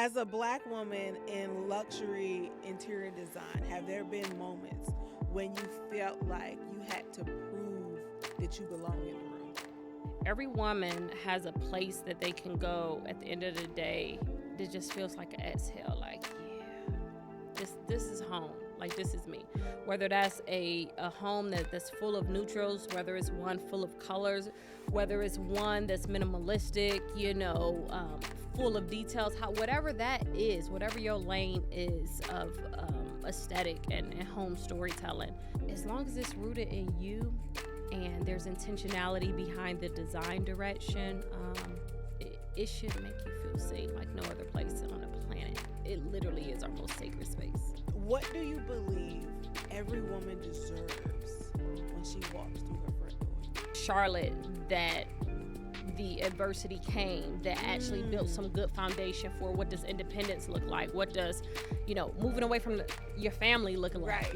As a Black woman in luxury interior design, have there been moments when you felt like you had to prove that you belong in the room? Every woman has a place that they can go at the end of the day that just feels like an exhale, like, yeah, this is home. Like, this is me. Whether that's a home that's full of neutrals, whether it's one full of colors, whether it's one that's minimalistic, full of details, whatever that is, whatever your lane is of aesthetic and home storytelling, as long as it's rooted in you and there's intentionality behind the design direction, it should make you feel safe like no other place on the planet. It literally is our most sacred space. What do you believe every woman deserves when she walks through her front door? Charlotte, that the adversity came, that actually built some good foundation for what does independence look like? What does, moving away from your family look like?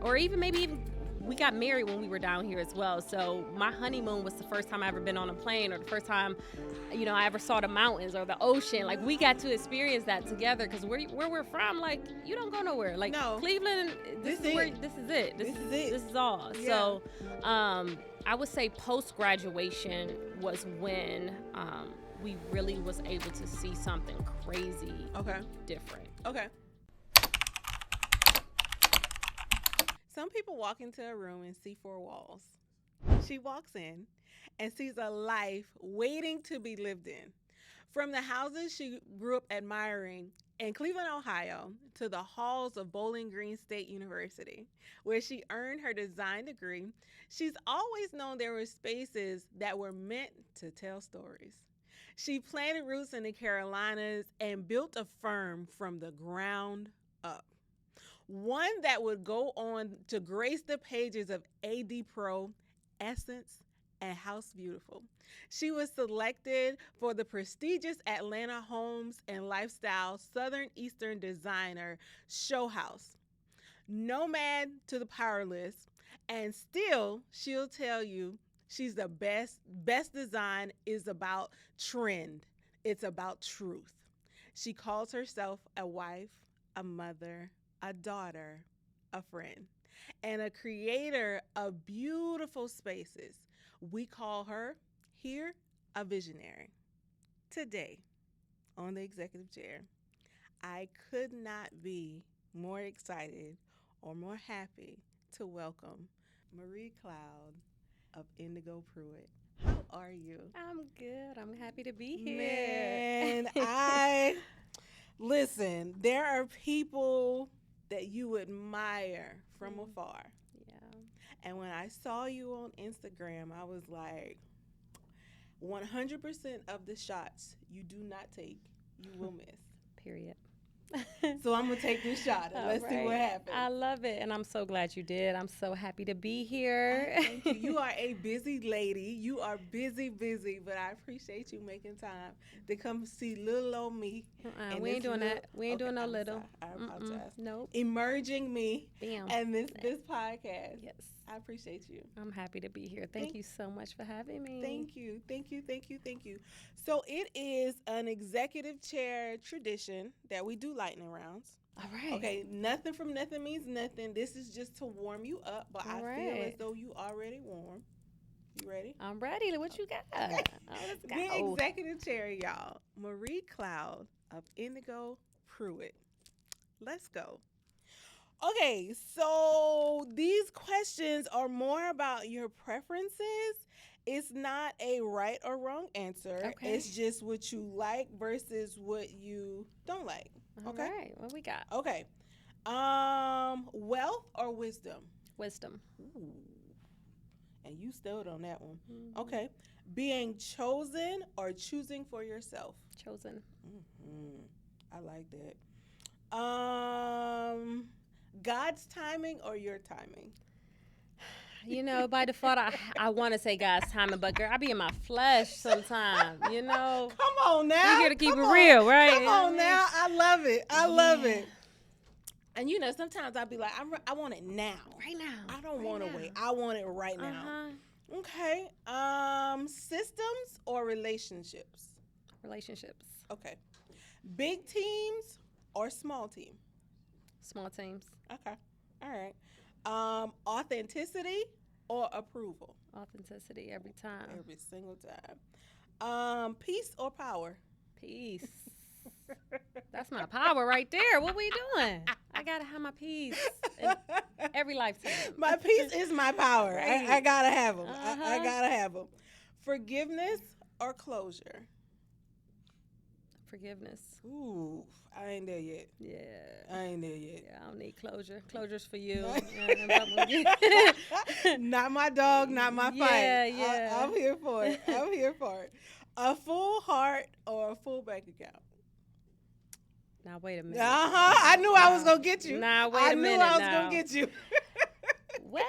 Or even we got married when we were down here as well. So my honeymoon was the first time I ever been on a plane, or the first time, I ever saw the mountains or the ocean. Like, we got to experience that together, because where we're from, like, you don't go nowhere. Like, no. Cleveland, this is it. This is all. Yeah. So I would say post-graduation was when we really was able to see something crazy different. Okay. Some people walk into a room and see four walls. She walks in and sees a life waiting to be lived in. From the houses she grew up admiring in Cleveland, Ohio, to the halls of Bowling Green State University, where she earned her design degree, she's always known there were spaces that were meant to tell stories. She planted roots in the Carolinas and built a firm from the ground up. One that would go on to grace the pages of AD Pro, Essence, and House Beautiful. She was selected for the prestigious Atlanta Homes and Lifestyle Southeastern designer Showhouse. Nomad to the Powerlist, and still she'll tell you she's the best. Best design is about trend. It's about truth. She calls herself a wife, a mother, a daughter, a friend, and a creator of beautiful spaces. We call her here a visionary. Today, on the executive chair, I could not be more excited or more happy to welcome Marie-Claude of Indigo Pruitt. How are you? I'm good. I'm happy to be here. Man, listen, there are people that you admire from afar. Yeah. And when I saw you on Instagram, I was like, 100% of the shots you do not take, you will miss. Period. So I'm going to take this shot and let's see what happens. I love it, and I'm so glad you did. I'm so happy to be here. Thank you. You are a busy lady. You are busy, but I appreciate you making time to come see little old me. We ain't doing that. We ain't doing no little. I apologize. Nope. Emerging me. Bam. And this podcast. Yes. I appreciate you. I'm happy to be here. Thank you so much for having me. Thank you. So it is an executive chair tradition that we do lightning rounds. All right. Okay, nothing from nothing means nothing. This is just to warm you up, but I feel as though you already warm. You ready? I'm ready. What you got? Okay. Let's go. The executive chair, y'all. Marie-Claude of Indigo Pruitt. Let's go. Okay, so these questions are more about your preferences. It's not a right or wrong answer. Okay. It's just what you like versus what you don't like. Okay. All right. What we got? Okay. Wealth or wisdom? Wisdom. Ooh. And you stayed on that one. Mm-hmm. Okay. Being chosen or choosing for yourself? Chosen. Mm-hmm. I like that. God's timing or your timing? By default, I want to say God's timing, but girl, I be in my flesh sometimes, Come on now. We here to keep it real, right? Come on now. I love it. I love it. And sometimes I'll be like, I want it now. Right now. I don't want to wait. I want it right now. Okay. Systems or relationships? Relationships. Okay. Big teams or small team? Small teams. Okay. All right. Authenticity or approval? Authenticity every time. Every single time. Peace or power? Peace. That's my power right there. What we doing? I gotta have my peace in every lifetime. My peace is my power. Right. I gotta have them. I Uh-huh. gotta have them. Forgiveness or closure? Forgiveness. Ooh, I ain't there yet. Yeah. I ain't there yet. Yeah, I don't need closure. Closure's for you. Not my dog, not my fight. Yeah. I'm here for it. I'm here for it. A full heart or a full bank account? Now wait a minute. I knew I was gonna get you. Now wait a minute. I knew I was now. gonna get you. What?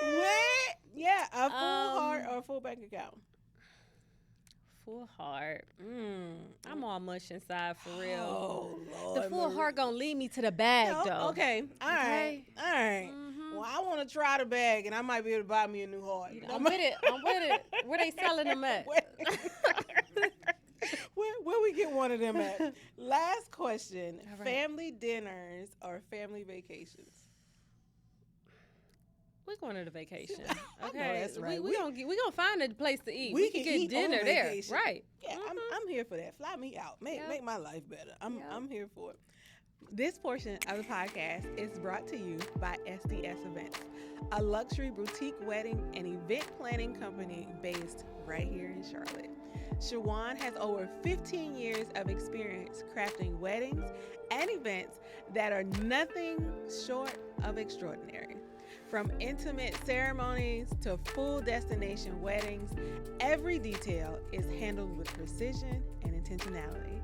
What? Yeah, a full heart or a full bank account? Full heart. I'm all mush inside for real. Oh, Lord. The full heart gonna lead me to the bag though. Okay. All right. Mm-hmm. Well, I want to try the bag, and I might be able to buy me a new heart. I'm with it. Where they selling them at? Where we get one of them at? Last question. All right. Family dinners or family vacations? We're going to the vacation. I know Okay, that's right. We gonna find a place to eat. we can can get eat dinner on there, vacation. right? Yeah, I'm here for that. Fly me out. Make my life better. I'm here for it. This portion of the podcast is brought to you by SDS Events, a luxury boutique wedding and event planning company based right here in Charlotte. Shawan has over 15 years of experience crafting weddings and events that are nothing short of extraordinary. From intimate ceremonies to full destination weddings, every detail is handled with precision and intentionality.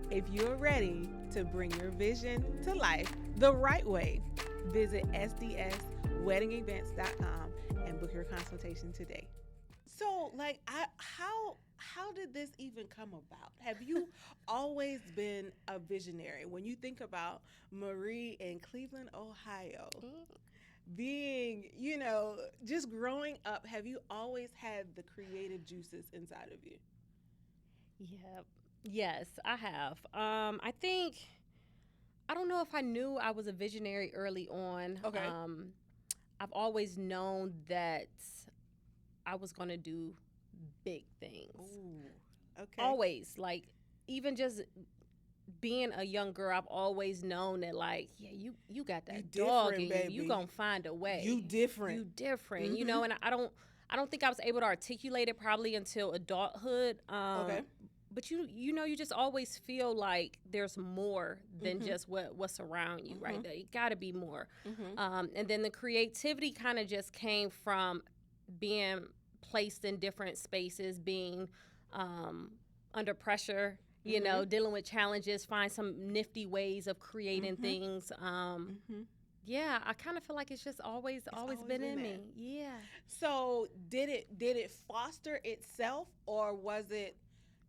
If you're ready to bring your vision to life the right way, visit sdsweddingevents.com and book your consultation today. So, how did this even come about? Have you always been a visionary? When you think about Marie in Cleveland, Ohio, being, just growing up, have you always had the creative juices inside of you? Yep. Yes, I have. I think, I don't know if I knew I was a visionary early on. Okay. I've always known that I was going to do big things. Ooh, okay. Always. Like, even just being a young girl, I've always known that, like, yeah, you got that dog in you. baby. You going to find a way. You different. You know, and I don't think I was able to articulate it probably until adulthood. Okay. But you just always feel like there's more than just what's around you, right? There got to be more. And then the creativity kind of just came from being placed in different spaces, being under pressure, dealing with challenges, find some nifty ways of creating things. Yeah, I kind of feel like it's just always been in me. Yeah. So did it foster itself, or was it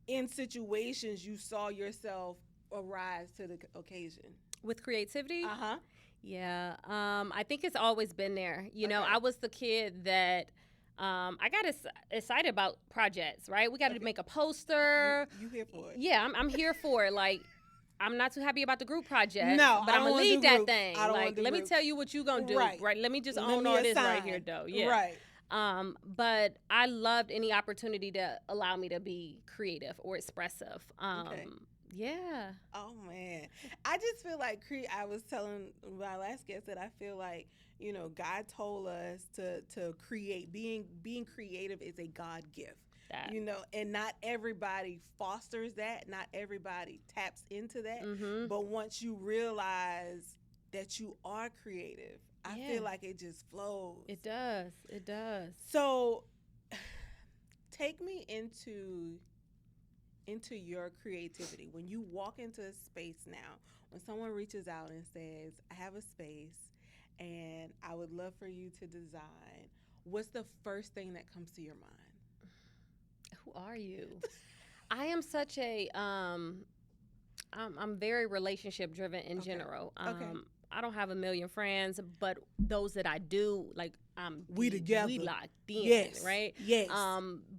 in situations you saw yourself arise to the occasion? With creativity? Uh-huh. Yeah. I think it's always been there. You know, I was the kid that I got excited about projects, right? We got to make a poster. You here for it? Yeah, I'm here for it. Like, I'm not too happy about the group project. No, but I'm going to lead that groups. thing. I don't Like, wanna do let me groups. tell you what you going to do. Right. Let me just Let own me all this assign. right here, though. Yeah. Right. But I loved any opportunity to allow me to be creative or expressive. Okay. Yeah. Oh man, I just feel like I was telling my last guest that I feel like God told us to create. Being creative is a God gift. And not everybody fosters that. Not everybody taps into that. But once you realize that you are creative, I feel like it just flows. It does. It does. So, take me into your creativity. When you walk into a space now, when someone reaches out and says, I have a space and I would love for you to design, what's the first thing that comes to your mind? Who are you? I am such a I'm very relationship driven in general. I don't have a million friends, but those that I do, like, we together, we locked in, yes, right? Yes.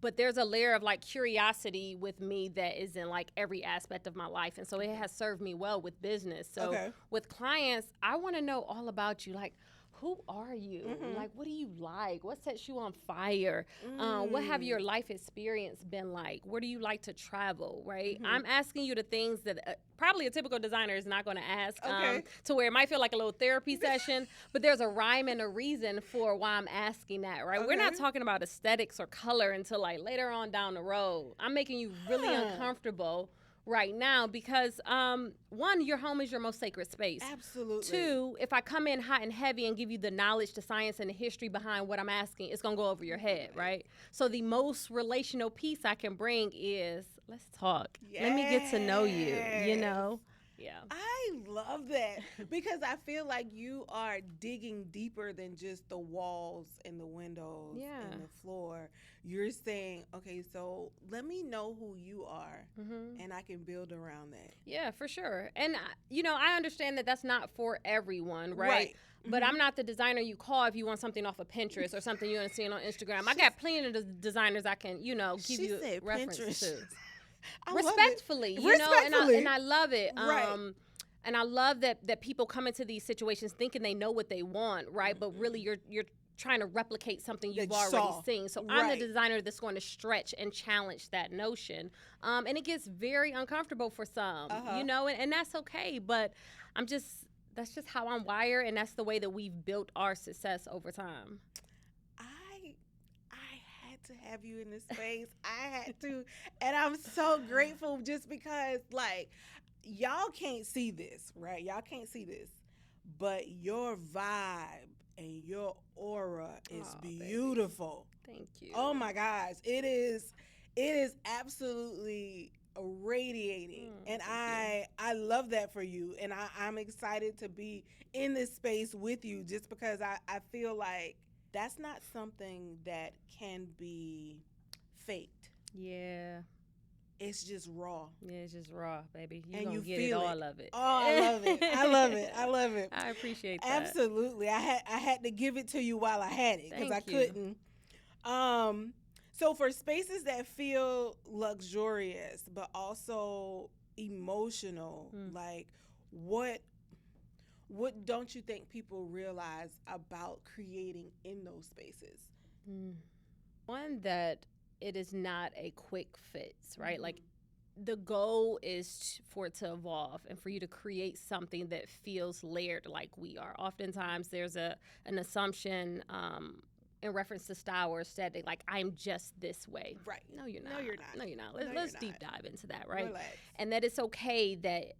But there's a layer of like curiosity with me that is in like every aspect of my life, and so it has served me well with business. So with clients, I want to know all about you, like, who are you? Like, what do you like? What sets you on fire? What have your life experience been like? Where do you like to travel, right? I'm asking you the things that probably a typical designer is not going to ask, to where it might feel like a little therapy session, but there's a rhyme and a reason for why I'm asking that, right? We're not talking about aesthetics or color until like later on down the road. I'm making you really uncomfortable right now because one, your home is your most sacred space. Absolutely. Two, if I come in hot and heavy and give you the knowledge, the science, and the history behind what I'm asking, it's gonna go over your head, right? So the most relational piece I can bring is, let's talk. Yes. Let me get to know you, you know? Yeah. I love that because I feel like you are digging deeper than just the walls and the windows and the floor. You're saying, okay, so let me know who you are and I can build around that. Yeah, for sure. And, you know, I understand that that's not for everyone, right? But I'm not the designer you call if you want something off of Pinterest or something you want to see on Instagram. I got plenty of designers I can, you know, give you reference to. Respectfully, you know, and I love it. And I love that people come into these situations thinking they know what they want, right? But really, you're trying to replicate something you've already seen. So I'm the designer that's going to stretch and challenge that notion. And it gets very uncomfortable for some, you know, and that's okay. But that's just how I'm wired, and that's the way that we've built our success over time. To have you in this space. I had to, and I'm so grateful just because, like, y'all can't see this, right? Y'all can't see this, but your vibe and your aura is beautiful. Baby. Thank you. Oh my gosh, it is absolutely radiating, and I love that for you, and I'm excited to be in this space with you just because I feel like that's not something that can be faked. Yeah. It's just raw. Yeah, it's just raw, baby. And you get feel all of it. Oh, I love it. I love it. I love it. I appreciate that. Absolutely. I had to give it to you while I had it because I couldn't. So for spaces that feel luxurious but also emotional, like what don't you think people realize about creating in those spaces? One, that it is not a quick fix, right? Like, the goal is for it to evolve and for you to create something that feels layered like we are. Oftentimes there's an assumption in reference to style or aesthetic, like, I'm just this way. Right. No, you're not. No, you're not. No, you're not. Let's deep dive into that, right? Relax. And that it's okay that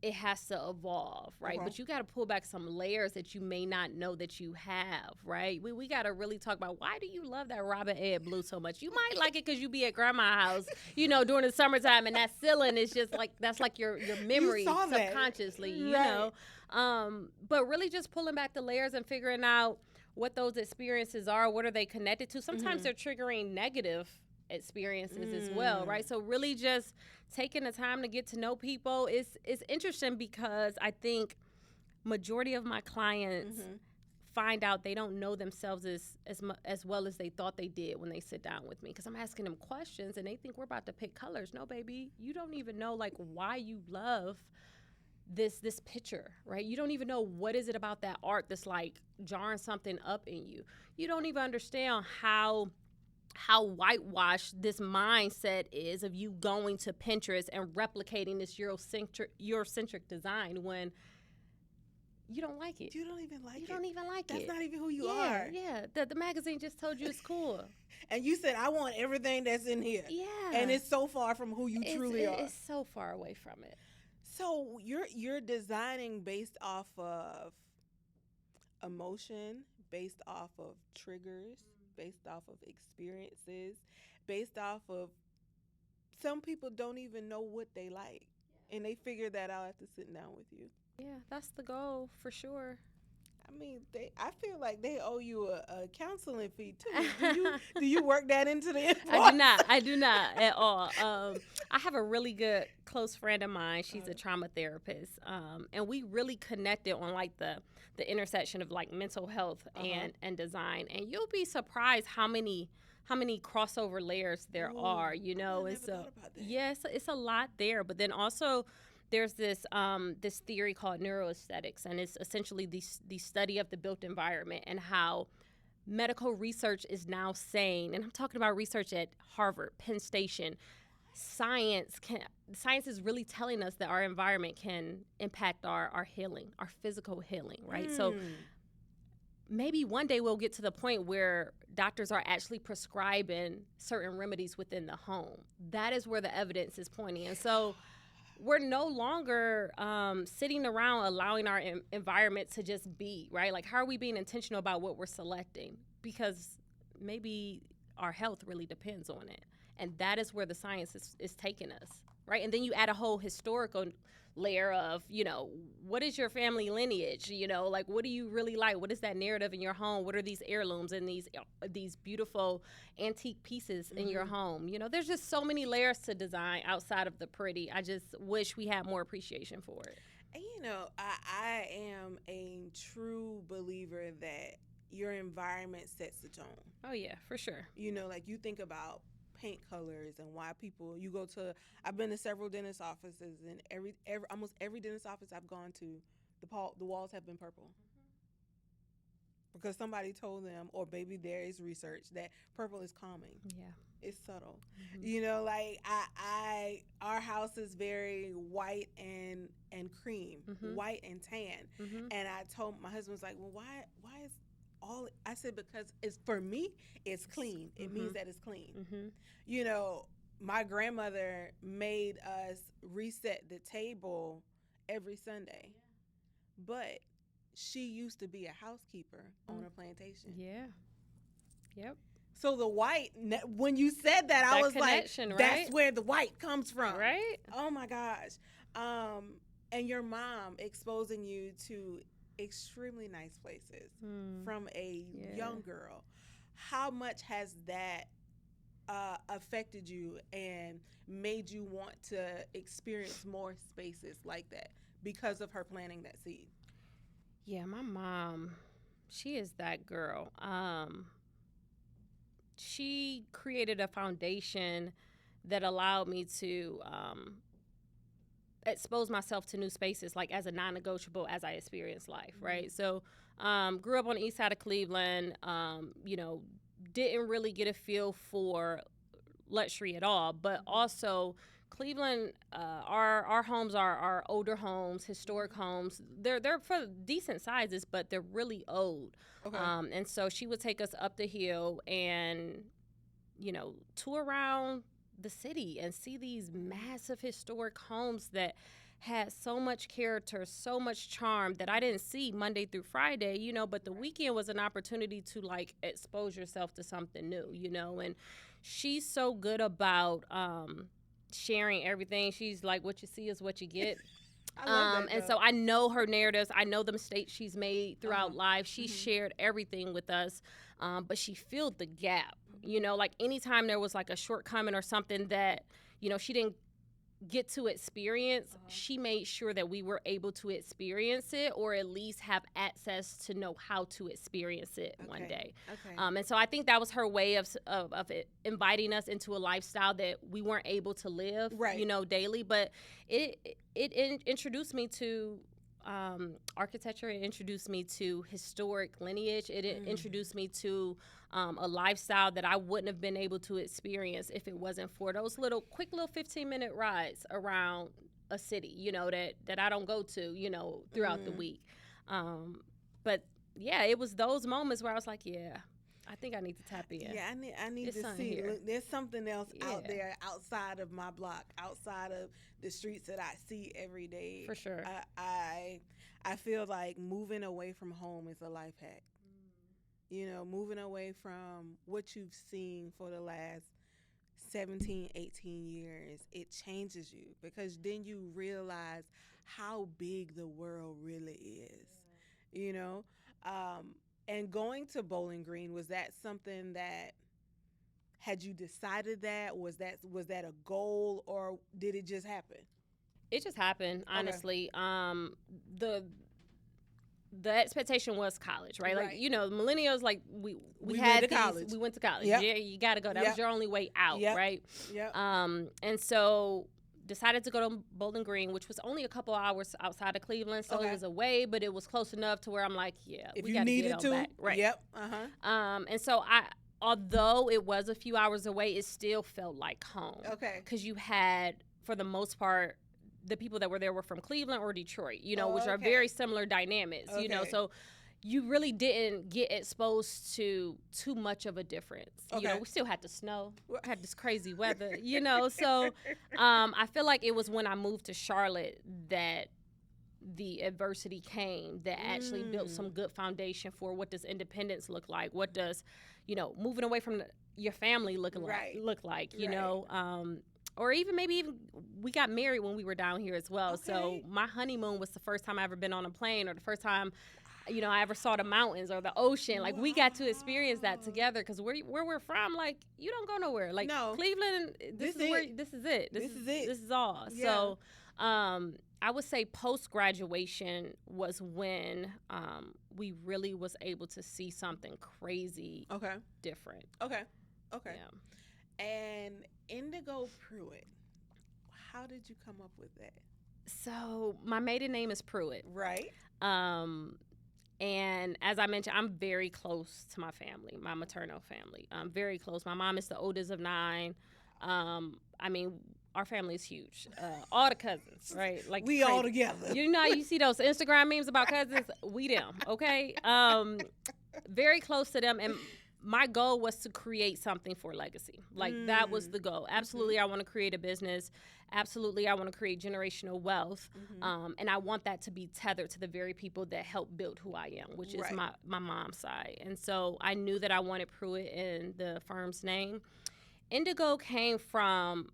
it has to evolve, right? But you got to pull back some layers that you may not know that you have, right? We got to really talk about, why do you love that Robin Ed blue so much? You might like it because you be at grandma's house, you know, during the summertime, and that ceiling is just like, that's like your memory subconsciously, you know? But really just pulling back the layers and figuring out what those experiences are, what are they connected to? Sometimes they're triggering negative experiences as well, right? So really just taking the time to get to know people is interesting, because I think majority of my clients find out they don't know themselves as well as they thought they did when they sit down with me, because I'm asking them questions and they think we're about to pick colors. No, baby, you don't even know like why you love this picture, right? You don't even know what is it about that art that's like jarring something up in you. You don't even understand how whitewashed this mindset is of you going to Pinterest and replicating this Eurocentric design when you don't like it. You don't even like it. You don't even like it. That's not even who you are. Yeah. The magazine just told you it's cool. And you said, I want everything that's in here. Yeah. And it's so far from who you truly are. It's so far away from it. So you're designing based off of emotion, based off of triggers, based off of experiences, based off of, some people don't even know what they like, and they figure that out after sitting down with you. Yeah, that's the goal for sure. I mean, I feel like they owe you a counseling fee too. Do you work that into the invoice? I do not at all. I have a really good close friend of mine. She's a trauma therapist, and we really connected on like the intersection of like mental health and design. And you'll be surprised how many crossover layers there are. You know, I and never so thought about that. yeah, it's a lot there. But then also there's this theory called neuroaesthetics, and it's essentially the study of the built environment and how medical research is now saying, and I'm talking about research at Harvard, Penn Station, science is really telling us that our environment can impact our healing, our physical healing, right? So maybe one day we'll get to the point where doctors are actually prescribing certain remedies within the home. That is where the evidence is pointing. And so we're no longer sitting around allowing our environment to just be, right? Like, how are we being intentional about what we're selecting? Because maybe our health really depends on it. And that is where the science is taking us, right? And then you add a whole historical layer of, you know, what is your family lineage? You know, like, what do you really like? What is that narrative in your home? What are these heirlooms and these beautiful antique pieces in your home? You know, there's just so many layers to design outside of the pretty. I just wish we had more appreciation for it. And you know, I am a true believer that your environment sets the tone. Oh yeah, for sure. You know, like you think about paint colors and why you go to. I've been to several dentist offices, and almost every dentist office I've gone to, the walls have been purple because somebody told them, or maybe there is research that purple is calming. Yeah, it's subtle. You know, like our house is very white and cream, white and tan. And I told my husband, was like, well, why is all? I said, because it's, for me, it's clean. It means that it's clean. You know, my grandmother made us reset the table every Sunday, but she used to be a housekeeper on a plantation. Yeah. Yep. So the white, when you said that, I was like, right? That's where the white comes from. Right? Oh my gosh. And your mom exposing you to extremely nice places from a young girl. How much has that affected you and made you want to experience more spaces like that because of her planting that seed? Yeah, my mom, she is that girl. She created a foundation that allowed me to expose myself to new spaces, like as a non-negotiable as I experience life, right? So grew up on the east side of Cleveland, you know, didn't really get a feel for luxury at all, but also Cleveland, our homes are older homes, historic homes. They're for decent sizes, but they're really old. Okay. And so she would take us up the hill and, you know, tour around the city and see these massive historic homes that had so much character, so much charm that I didn't see Monday through Friday, you know, but the weekend was an opportunity to like expose yourself to something new, you know, and she's so good about sharing everything. She's like, what you see is what you get. I love that, and so I know her narratives. I know the mistakes she's made throughout life. She shared everything with us, but she filled the gap. You know, like anytime there was like a shortcoming or something that, you know, she didn't get to experience, she made sure that we were able to experience it, or at least have access to know how to experience it one day. Okay. And so I think that was her way of it, inviting us into a lifestyle that we weren't able to live, you know, daily. But it introduced me to architecture. It introduced me to historic lineage. It introduced me to a lifestyle that I wouldn't have been able to experience if it wasn't for those quick little 15-minute rides around a city, you know, that I don't go to, you know, throughout the week. But yeah, it was those moments where I was like, yeah, I think I need to tap in. Yeah, I need to see. Look, there's something else out there outside of my block, outside of the streets that I see every day. For sure. I feel like moving away from home is a life hack. You know, moving away from what you've seen for the last 17, 18 years, it changes you because then you realize how big the world really is. You know, And going to Bowling Green, was that something that had you decided that? Was that a goal, or did it just happen? It just happened, honestly. The expectation was college, right? Like, millennials, like we had went to college. We went to college. Yep. Yeah, you got to go. That was your only way out, right? Yep. And so decided to go to Bowling Green, which was only a couple hours outside of Cleveland, so it was away, but it was close enough to where I'm like, if we you got to needed get on to, back, right? Yep. And so although it was a few hours away, it still felt like home. Okay. Because you had, for the most part, the people that were there were from Cleveland or Detroit, which are very similar dynamics, so you really didn't get exposed to too much of a difference. We still had the snow, had this crazy weather, so I feel like it was when I moved to Charlotte that the adversity came that actually built some good foundation for what does independence look like, what does, moving away from your family look like, or maybe we got married when we were down here as well. So my honeymoon was the first time I ever been on a plane, or the first time, I ever saw the mountains or the ocean. Like, we got to experience that together, because where we're from, like, you don't go nowhere. Like, no. Cleveland, this is it. This is it. This is all. Yeah. So I would say post-graduation was when we really was able to see something crazy different. Okay. Yeah. And Indigo Pruitt, how did you come up with that? So my maiden name is Pruitt. Right. And as I mentioned, I'm very close to my family, my maternal family. I'm very close. My mom is the oldest of 9. Our family is huge. All the cousins, right? Like, we crazy. All together. You see those Instagram memes about cousins? We them, okay? Very close to them. And my goal was to create something for legacy. Like, that was the goal. Absolutely, I want to create a business. Absolutely, I want to create generational wealth. And I want that to be tethered to the very people that help build who I am, which is my mom's side. And so I knew that I wanted Pruitt in the firm's name. Indigo came from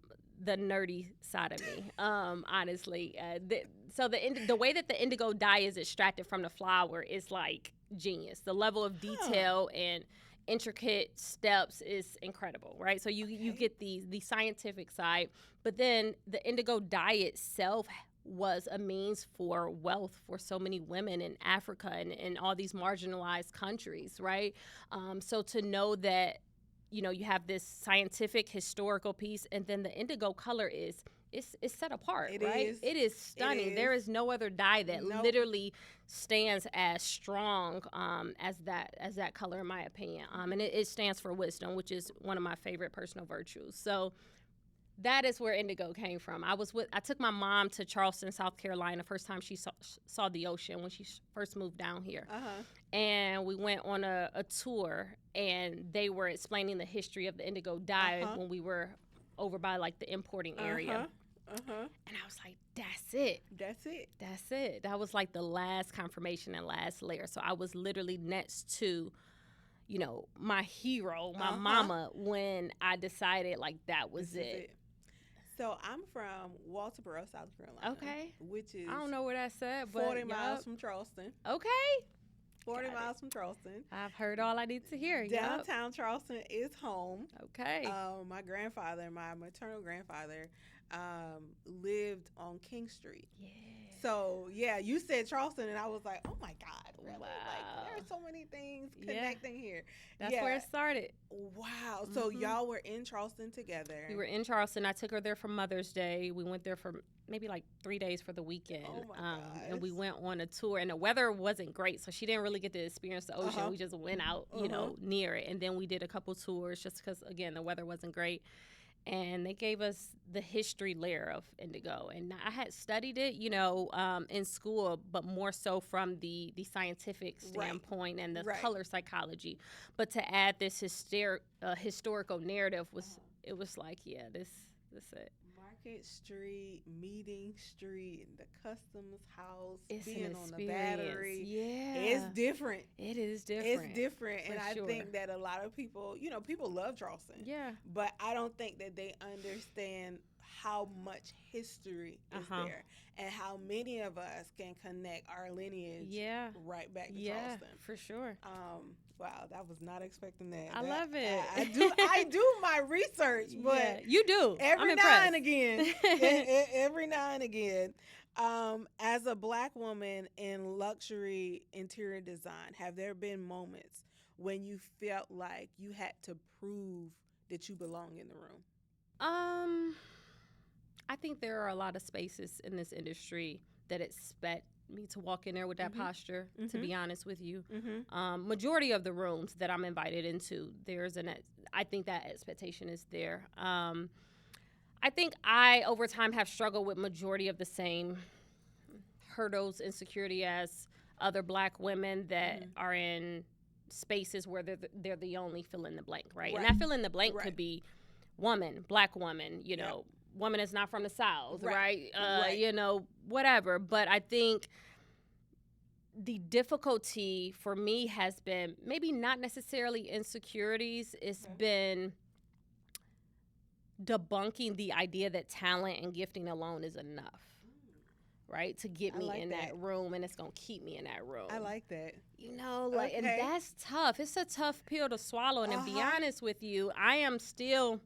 the nerdy side of me, honestly. The way that the indigo dye is extracted from the flower is like genius. The level of detail and intricate steps is incredible, right? So you get the scientific side, but then the indigo dye itself was a means for wealth for so many women in Africa and all these marginalized countries, right? So to know that, you have this scientific historical piece, and then the indigo color is set apart, right? It is stunning. There is no other dye that literally stands as strong as that color, in my opinion. And it stands for wisdom, which is one of my favorite personal virtues. So that is where indigo came from. I took my mom to Charleston, South Carolina, first time she saw the ocean when she first moved down here. And we went on a tour, and they were explaining the history of the indigo dye when we were over by, like, the importing area. And I was like, that's it. That was like the last confirmation and last layer. So I was literally next to, my hero, my mama, when I decided, like, that was it. So I'm from Walterboro, South Carolina. Okay. Which is, I don't know where that's at, but 40 miles from Charleston. Okay. 40 miles from Charleston. I've heard all I need to hear. Downtown Charleston is home. Okay. My grandfather, my maternal grandfather, lived on King Street. Yeah. So, you said Charleston, and I was like, oh, my God, really? Wow. Like, there are so many things connecting here. That's where it started. Wow. So, y'all were in Charleston together. We were in Charleston. I took her there for Mother's Day. We went there for maybe like 3 days for the weekend. Oh, my gosh. And we went on a tour, and the weather wasn't great, so she didn't really get to experience the ocean. We just went out, near it. And then we did a couple tours just because, again, the weather wasn't great. And they gave us the history layer of indigo. And I had studied it, in school, but more so from the scientific standpoint and the color psychology. But to add this historical narrative was like, this is it. Market Street, Meeting Street, the Customs House, it's being an on the Battery. Yeah. It's different. It is different. It's different. And I think that a lot of people, people love Charleston. Yeah. But I don't think that they understand how much history is there and how many of us can connect our lineage right back to Charleston. For sure. Wow, that was not expecting that. I love it. I do my research, but you do. Every now and again. Every now and again. As a Black woman in luxury interior design, have there been moments when you felt like you had to prove that you belong in the room? I think there are a lot of spaces in this industry that expect me to walk in there with that posture, to be honest with you. Majority of the rooms that I'm invited into, I think that expectation is there. I think I, over time, have struggled with majority of the same hurdles, insecurity as other Black women that are in spaces where they're the only fill in the blank, right? And that fill in the blank could be woman, Black woman, you know, woman is not from the South, right? You know, whatever. But I think the difficulty for me has been maybe not necessarily insecurities. It's been debunking the idea that talent and gifting alone is enough, right? To get me in that room, and it's going to keep me in that room. I like that. You know, like, and that's tough. It's a tough pill to swallow. And to be honest with you, I'm still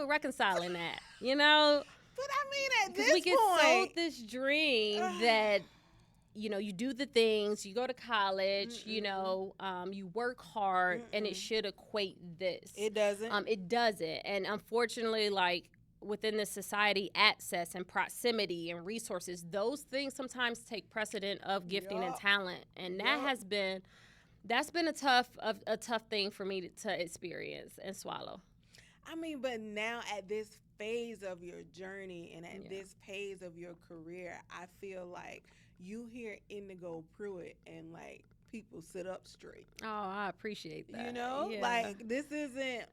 reconciling that, you know? But I mean, at this point, we get sold this dream that, you know, you do the things, you go to college, you know, you work hard, and it should equate this. It doesn't. It doesn't. And unfortunately, like, within this society, access and proximity and resources, those things sometimes take precedent of gifting and talent. And that's been a tough thing for me to experience and swallow. I mean, but now at this phase of your journey and at this phase of your career, I feel like you hear Indigo Pruitt and, like, people sit up straight. Oh, I appreciate that. You know? Yeah. Like, this isn't...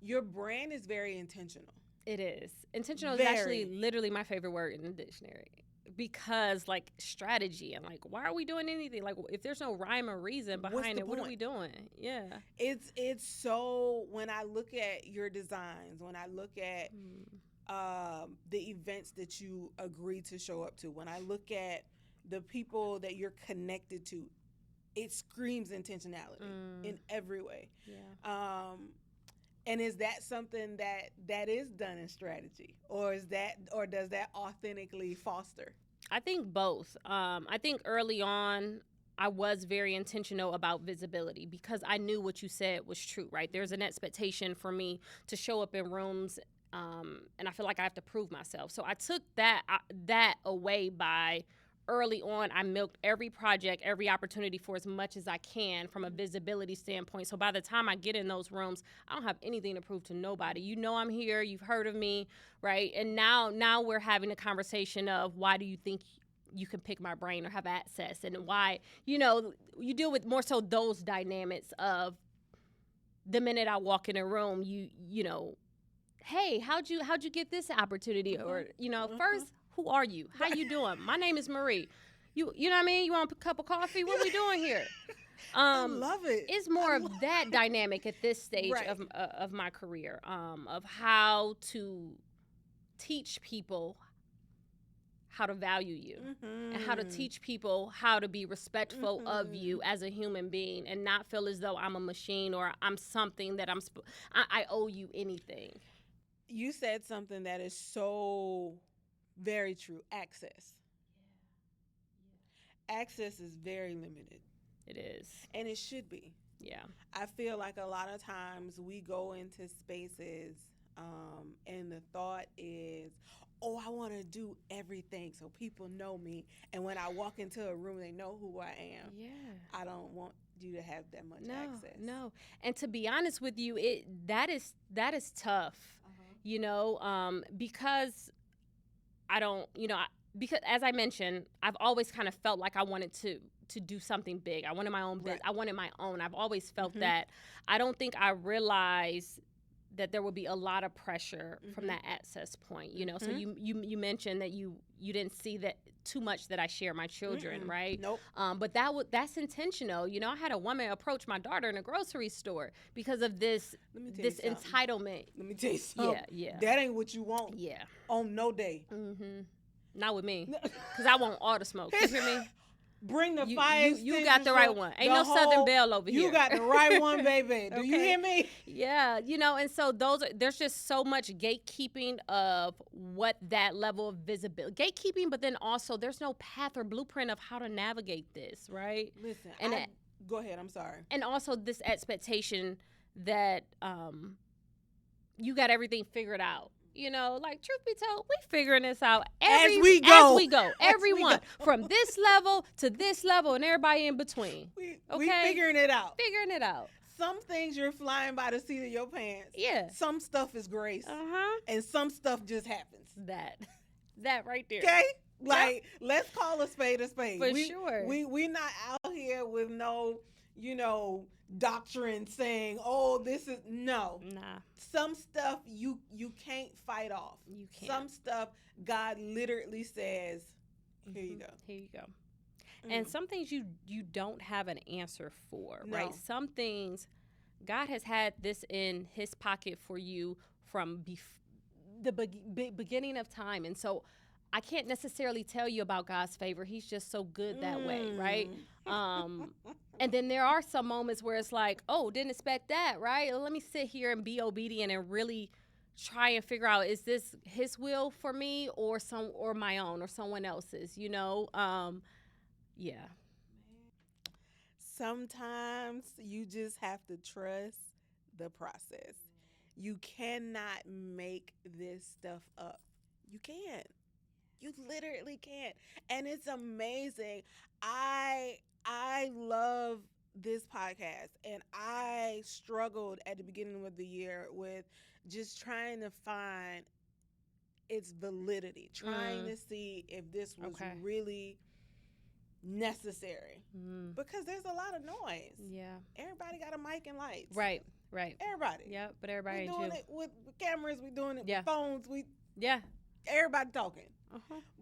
Your brand is very intentional. It is. Intentional is actually literally my favorite word in the dictionary. Because, like, strategy and, like, why are we doing anything? Like, if there's no rhyme or reason behind it, what are we doing? Yeah. It's so, when I look at your designs, when I look at the events that you agree to show up to, when I look at the people that you're connected to, it screams intentionality in every way. Yeah. And is that something that is done in strategy, or does that authentically foster? I think both. I think early on, I was very intentional about visibility because I knew what you said was true, right? There's an expectation for me to show up in rooms, and I feel like I have to prove myself. So I took that away by early on. I milked every project, every opportunity for as much as I can from a visibility standpoint. So by the time I get in those rooms, I don't have anything to prove to nobody. You know I'm here. You've heard of me, right? And now we're having a conversation of why do you think you can pick my brain or have access, and why, you know, you deal with more so those dynamics of the minute I walk in a room, you know, hey, how'd you get this opportunity? Or, you know, first, who are you? How you doing? My name is Marie. You know what I mean? You want a cup of coffee? What are we doing here? I love it. It's more of that dynamic at this stage of my career, of how to teach people how to value you and how to teach people how to be respectful of you as a human being and not feel as though I'm a machine or I'm something that I owe you anything. You said something that is so very true. Access. Access is very limited. It is. And it should be. Yeah. I feel like a lot of times we go into spaces and the thought is, oh, I want to do everything so people know me. And when I walk into a room, they know who I am. Yeah. I don't want you to have that much access. No. And to be honest with you, that is tough, you know, because I don't, you know, because as I mentioned, I've always kind of felt like I wanted to do something big. I wanted my own business. I wanted my own. I've always felt that. I don't think I realized that there would be a lot of pressure from that access point, you know. So you mentioned that you didn't see that too much that I share my children, right? Nope. But that's intentional. You know, I had a woman approach my daughter in a grocery store because of this entitlement. Let me tell you something. Yeah. That ain't what you want. Yeah. On no day. Not with me, because I want all the smoke. You hear me? Bring the fire extinguisher. You got the right one. Ain't no Southern Belle over here. You got the right one, baby. Do you hear me? Yeah, you know, and so there's just so much gatekeeping of what that level of visibility, gatekeeping, but then also there's no path or blueprint of how to navigate this, right? Listen, and go ahead, I'm sorry. And also this expectation that you got everything figured out. You know, like, truth be told, we figuring this out as we go. Everyone from this level to this level and everybody in between. We figuring it out. Figuring it out. Some things you're flying by the seat of your pants. Yeah. Some stuff is grace. And some stuff just happens. That right there. Okay? Like, let's call a spade a spade. For sure. We not out here with no, you know, doctrine saying, oh, this is no. Nah. Some stuff you can't fight off. You can't. Some stuff God literally says, here you go. Here you go. And some things you don't have an answer for, right? Some things God has had this in his pocket for you from the beginning of time. And so I can't necessarily tell you about God's favor. He's just so good that way, right? And then there are some moments where it's like, oh, didn't expect that, right? Let me sit here and be obedient and really try and figure out, is this his will for me or my own or someone else's, you know? Yeah. Sometimes you just have to trust the process. You cannot make this stuff up. You can't. You literally can't. And it's amazing. I love this podcast, and I struggled at the beginning of the year with just trying to find its validity, trying to see if this was really necessary. Because there's a lot of noise. Yeah. Everybody got a mic and lights. Right. Everybody. Yeah, but everybody We're doing it with cameras. We're doing it with phones. Everybody talking.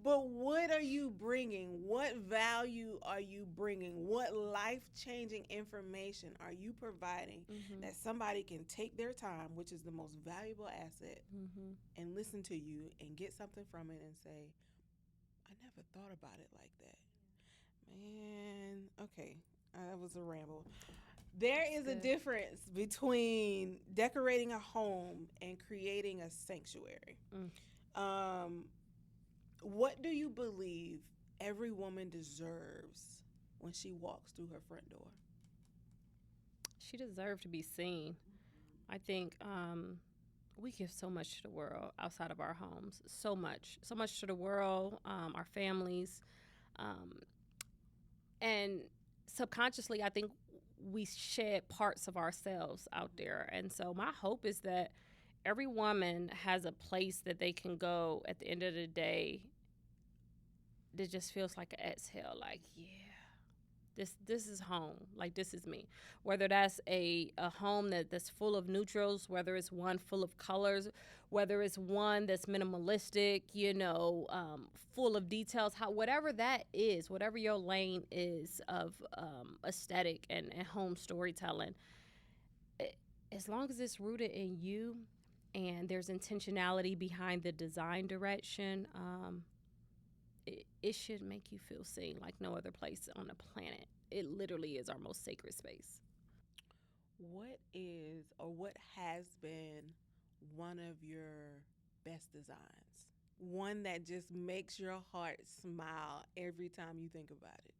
But what are you bringing? What value are you bringing? What life-changing information are you providing that somebody can take their time, which is the most valuable asset, and listen to you and get something from it and say, I never thought about it like that. Man, okay, that was a ramble. There is a difference between decorating a home and creating a sanctuary. What do you believe every woman deserves when she walks through her front door? She deserves to be seen. I think we give so much to the world outside of our homes. So much to the world, our families. And subconsciously, I think we shed parts of ourselves out there. And so my hope is that every woman has a place that they can go at the end of the day that just feels like an exhale, like, yeah, this is home, like, this is me. Whether that's a home that's full of neutrals, whether it's one full of colors, whether it's one that's minimalistic, you know, full of details, whatever that is, whatever your lane is of aesthetic and home storytelling, as long as it's rooted in you and there's intentionality behind the design direction, it should make you feel seen like no other place on the planet. It literally is our most sacred space. What is or what has been one of your best designs? One that just makes your heart smile every time you think about it?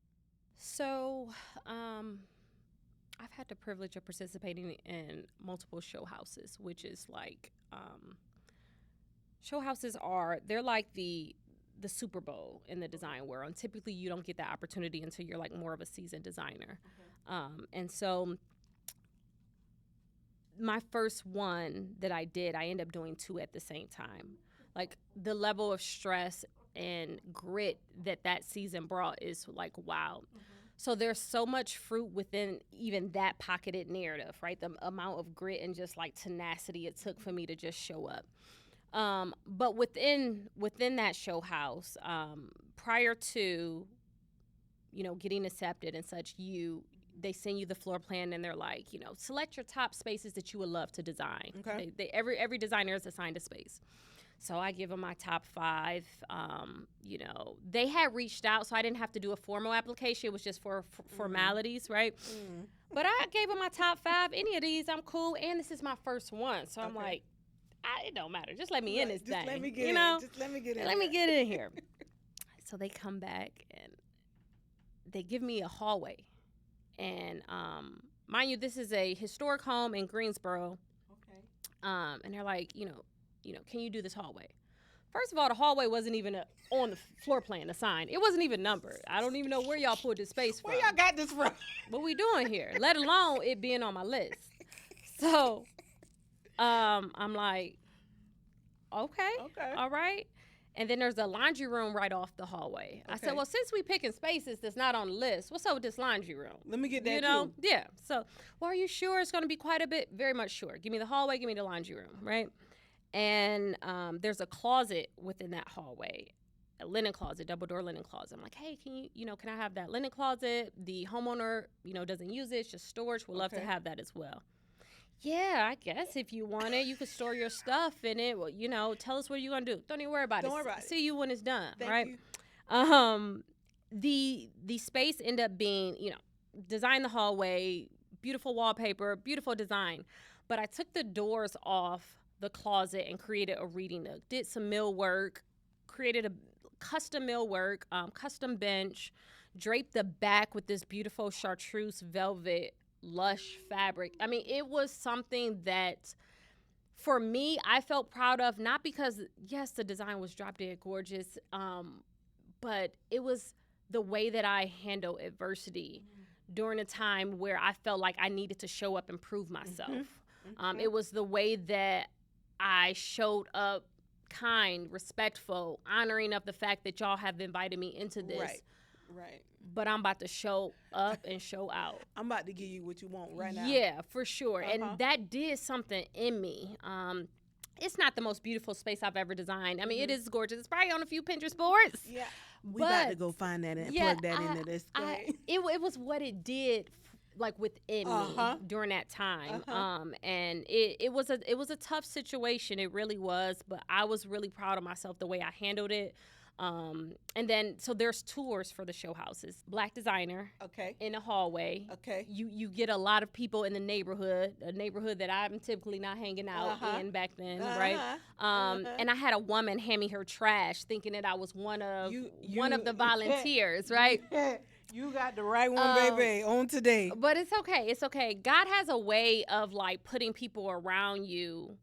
So, I've had the privilege of participating in multiple show houses, which is like, show houses they're like the Super Bowl in the design world. And typically you don't get that opportunity until you're like more of a seasoned designer. And so my first one that I did, I ended up doing two at the same time. Like, the level of stress and grit that season brought is like, wow. So there's so much fruit within even that pocketed narrative, right? The amount of grit and just like tenacity it took for me to just show up. But within that show house, prior to, you know, getting accepted and such, they send you the floor plan and they're like, you know, select your top spaces that you would love to design. Okay. Every designer is assigned a space. So I give them my top 5. You know, they had reached out, so I didn't have to do a formal application. It was just for formalities, right? But I gave them my top 5. Any of these, I'm cool. And this is my first one. So I'm like, it don't matter. Just let me in this thing. Let me get you in. know? Just let me get in. Let me get in here. So they come back and they give me a hallway. And mind you, this is a historic home in Greensboro. Okay. And they're like, you know, can you do this hallway? First of all, the hallway wasn't even on the floor plan, the sign. It wasn't even numbered. I don't even know where y'all pulled this space from. Where y'all got this from? What we doing here? Let alone it being on my list. So I'm like, okay, all right. And then there's a laundry room right off the hallway. I said, well, since we picking spaces that's not on the list, what's up with this laundry room? Let me get that, you know? Yeah. So, well, are you sure it's going to be quite a bit? Very much sure. Give me the hallway, give me the laundry room, right? And there's a closet within that hallway, a linen closet, double door linen closet. I'm like, hey, can I have that linen closet? The homeowner, doesn't use it. It's just storage. We'd love to have that as well. Yeah, I guess if you want it, you could store your stuff in it. Well, tell us what you're going to do. Don't even worry about it. See you when it's done, right? You. The space ended up being, design the hallway, beautiful wallpaper, beautiful design. But I took the doors off the closet and created a reading nook. Did some millwork, created a custom millwork, custom bench, draped the back with this beautiful chartreuse velvet lush fabric. I mean, it was something that for me I felt proud of, not because yes, the design was drop dead gorgeous, but it was the way that I handled adversity during a time where I felt like I needed to show up and prove myself. It was the way that I showed up kind, respectful, honoring of the fact that y'all have invited me into this. Right. But I'm about to show up and show out. I'm about to give you what you want right now. Yeah, for sure. And that did something in me. It's not the most beautiful space I've ever designed. I mean, it is gorgeous. It's probably on a few Pinterest boards. Yeah. We got to go find that and plug that into this. It was what it did within me during that time. And it was a tough situation. It really was. But I was really proud of myself the way I handled it. And then, so there's tours for the show houses. Black designer. In a hallway. You get a lot of people in the neighborhood, a neighborhood that I'm typically not hanging out in back then, right? And I had a woman hand me her trash, thinking that I was one of the volunteers, right? You got the right one, baby, on today. But it's okay. It's okay. God has a way of putting people around you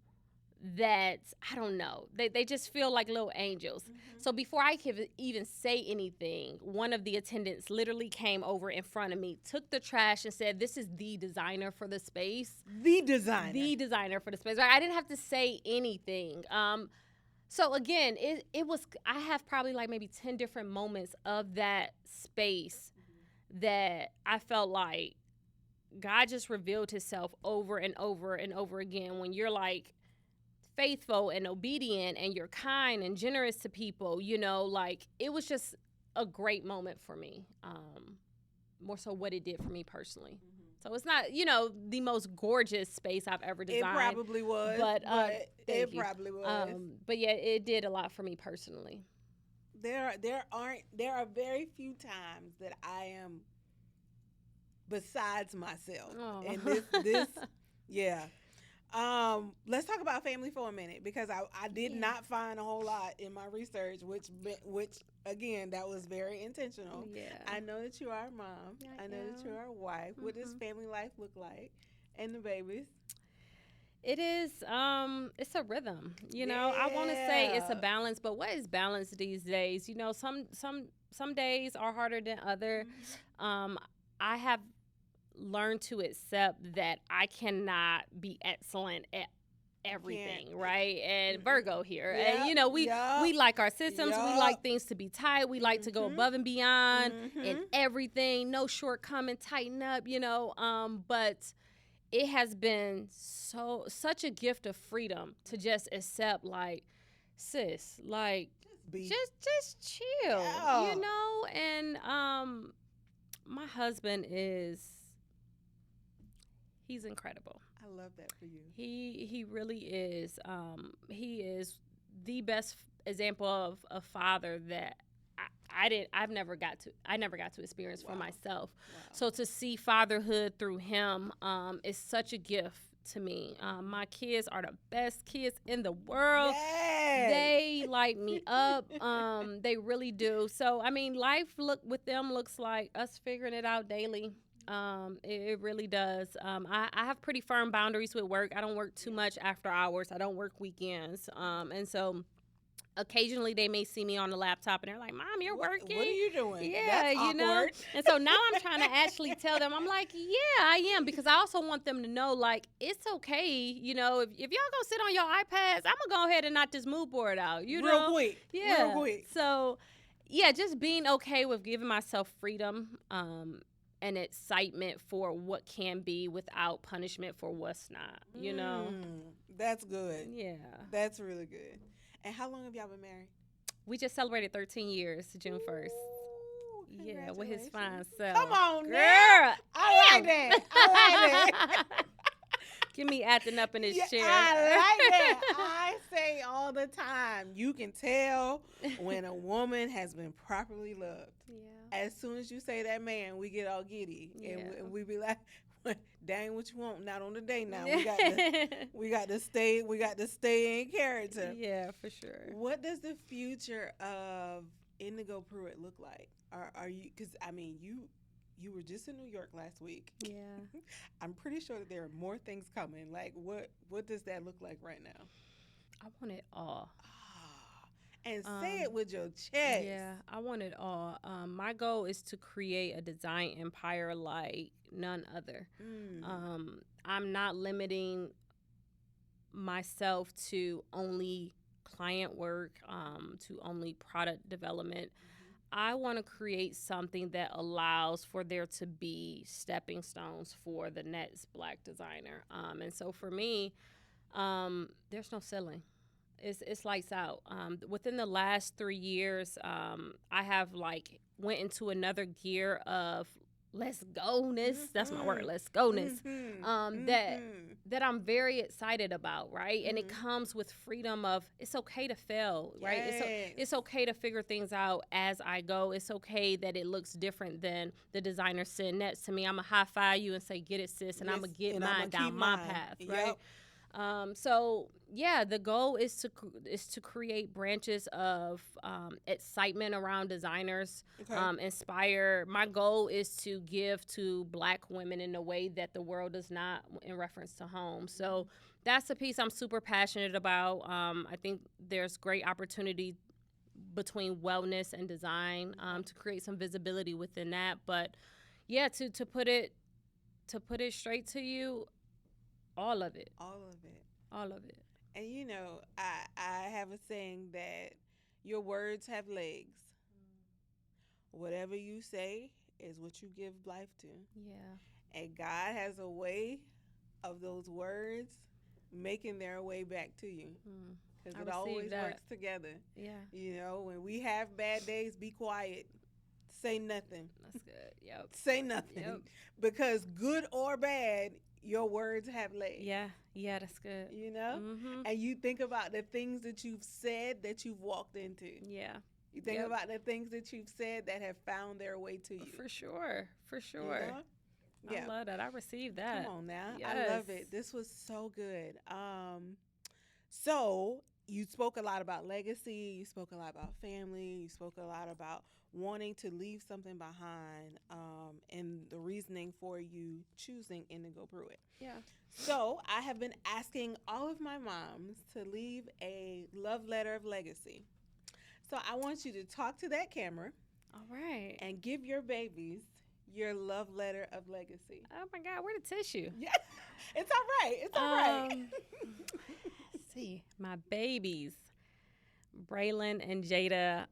that, I don't know, they just feel like little angels. So before I could even say anything, one of the attendants literally came over in front of me, took the trash and said, this is the designer for the space. The designer for the space. Right? I didn't have to say anything. So again, it was, I have probably maybe 10 different moments of that space that I felt like God just revealed himself over and over and over again. When you're faithful and obedient and you're kind and generous to people, it was just a great moment for me. More so what it did for me personally. So it's not, the most gorgeous space I've ever designed. It probably was. But it probably was. But yeah, it did a lot for me personally. There are very few times that I am besides myself. Oh. And this yeah. Let's talk about family for a minute, because I did not find a whole lot in my research, which again, that was very intentional. Yeah. I know that you are a mom. I know that you are a wife. What does family life look like? And the babies? It is, it's a rhythm, I want to say it's a balance, but what is balance these days? Some days are harder than other. I have learned to accept that I cannot be excellent at everything, right? And Virgo here. Yep, And, you know, we like our systems. We Yup. like things to be tight. We like to go above and beyond in everything. No shortcoming, tighten up, you know. But it has been such a gift of freedom to just accept, like, sis, like, just chill, Yeah. you know. And my husband he's incredible. I love that for you. He really is. He is the best example of a father that I never got to experience for myself. Wow. So to see fatherhood through him is such a gift to me. My kids are the best kids in the world. Yes. They light me up. They really do. So I mean, life with them looks like us figuring it out daily. It really does. I have pretty firm boundaries with work. I don't work too much after hours. I don't work weekends. And so occasionally they may see me on the laptop and they're like, "Mom, you're working." What are you doing? Yeah, That's you awkward. know. And so now I'm trying to actually tell them, I'm like, yeah, I am, because I also want them to know, like, it's okay. You know, if y'all go sit on your iPads, I'm gonna go ahead and knock this mood board out. You know, Real quick. yeah. Real quick. So, yeah, just being okay with giving myself freedom. And excitement for what can be without punishment for what's not, you know? That's good. Yeah. That's really good. And how long have y'all been married? We just celebrated 13 years, June 1st. Ooh, Yeah, with his fine congratulations. self. Come on, girl. now. I like that. I like that. Get me acting up in his chair. I like that. I say all the time, you can tell when a woman has been properly loved. Yeah. As soon as you say that man, we get all giddy. Yeah. And we be like, dang, what you want? Not on the day now. We got to stay in character. Yeah, for sure. What does the future of Indigo Pruitt look like? Are you, because I mean, you were just in New York last week. Yeah. I'm pretty sure that there are more things coming. Like, what does that look like right now? I want it all. And say it with your chest. Yeah, I want it all. My goal is to create a design empire like none other. I'm not limiting myself to only client work, to only product development. I want to create something that allows for there to be stepping stones for the next Black designer. And so for me, there's no ceiling. It's lights out. Within the last 3 years, I have went into another gear of let's go-ness. That's my word, let's go-ness. That I'm very excited about, right? And it comes with freedom of it's okay to fail, right? Yes. It's okay to figure things out as I go. It's okay that it looks different than the designer sitting next to me. I'm going to high-five you and say, get it, sis, and I'm going to get mine down my path, right? Yep. So yeah, the goal is to create branches of excitement around designers, inspire. My goal is to give to Black women in a way that the world does not in reference to home. So that's a piece I'm super passionate about. I think there's great opportunity between wellness and design to create some visibility within that. But yeah, to put it straight to you, all of it. And you know, I have a saying that your words have legs. Whatever you say is what you give life to. Yeah. And God has a way of those words making their way back to you. Because it always works together. Yeah. You know, when we have bad days, be quiet. Say nothing. That's good. Yep. Say nothing. Yep. Because good or bad, your words have legs. Yeah, that's good. You know? And you think about the things that you've said that you've walked into. Yeah. You think about the things that you've said that have found their way to you. For sure. You know? Yeah. I love that. I received that. Come on now. Yes. I love it. This was so good. So you spoke a lot about legacy. You spoke a lot about family. You spoke a lot about wanting to leave something behind, and the reasoning for you choosing Indigo Pruitt. Yeah. So I have been asking all of my moms to leave a love letter of legacy. So I want you to talk to that camera. All right. And give your babies your love letter of legacy. Oh my God, where the tissue? Yeah, it's all right. It's all right. See, my babies, Braylon and Jada.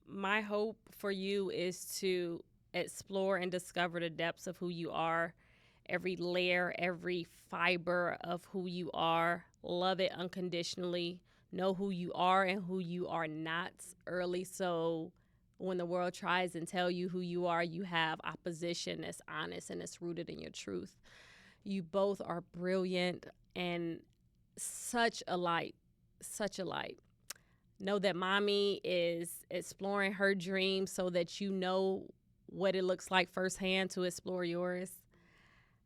My hope for you is to explore and discover the depths of who you are, every layer, every fiber of who you are. Love it unconditionally. Know who you are and who you are not early. So when the world tries and tell you who you are, you have opposition that's honest and it's rooted in your truth. You both are brilliant and such a light, such a light. Know that mommy is exploring her dreams so that you know what it looks like firsthand to explore yours.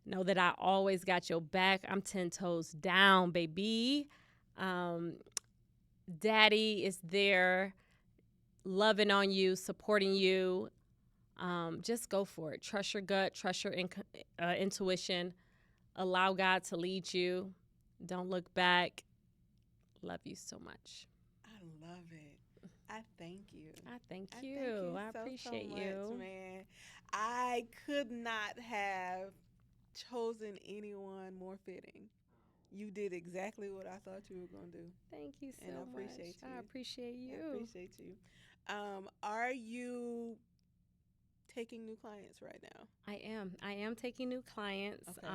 Know that I always got your back. I'm 10 toes down, baby. Daddy is there loving on you, supporting you. Just go for it. Trust your gut, trust your intuition. Allow God to lead you. Don't look back. Love you so much. I love it. I thank you. I thank I you. thank you I so, appreciate so much, you. man. I could not have chosen anyone more fitting. You did exactly what I thought you were going to do. Thank you so And I much. appreciate you. I appreciate you. I appreciate you. Are you taking new clients right now? I am taking new clients. Okay.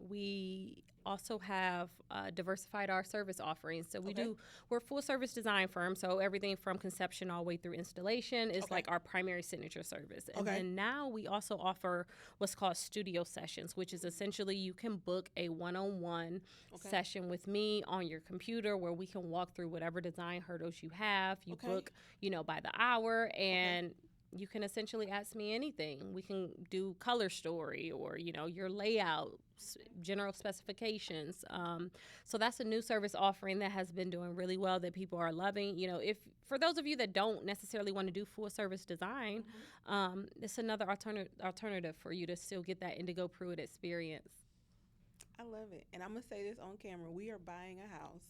We also have diversified our service offerings. So Okay. we're a full service design firm. So everything from conception all the way through installation is Okay. like our primary signature service. And Okay. then now we also offer what's called studio sessions, which is essentially you can book a one-on-one Okay. session with me on your computer where we can walk through whatever design hurdles you have. You Okay. book, by the hour, and you can essentially ask me anything. We can do color story or, your layout, general specifications. So that's a new service offering that has been doing really well that people are loving. If for those of you that don't necessarily want to do full service design, it's another alternative for you to still get that Indigo Pruitt experience. I love it. And I'm going to say this on camera. We are buying a house.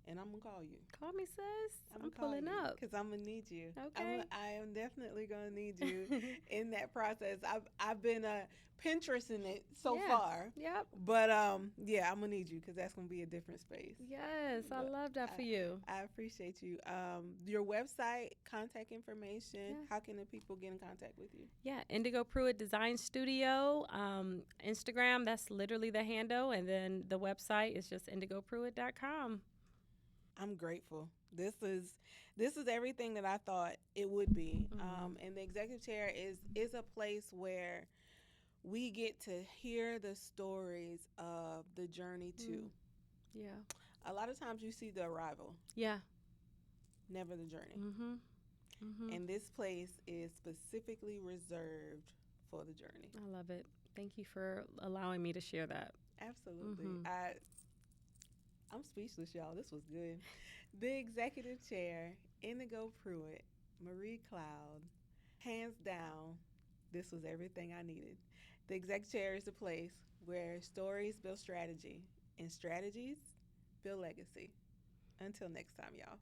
And I'm going to call you. Call me, sis. I'm call pulling you up. because I'm going to need you. Okay. I am definitely going to need you in that process. I've been Pinteresting it so far. Yep. But yeah, I'm going to need you because that's going to be a different space. Yes, I love that for you. I appreciate you. Your website, contact information, Yeah. how can the people get in contact with you? Yeah, Indigo Pruitt Design Studio. Instagram, that's literally the handle. And then the website is just indigopruitt.com. I'm grateful. This is everything that I thought it would be. And the executive chair is a place where we get to hear the stories of the journey too. Yeah. A lot of times you see the arrival. Yeah. Never the journey. And this place is specifically reserved for the journey. I love it. Thank you for allowing me to share that. Absolutely. I'm speechless, y'all. This was good. The executive chair, Indigo Pruitt, Marie-Claude, hands down, this was everything I needed. The executive chair is a place where stories build strategy and strategies build legacy. Until next time, y'all.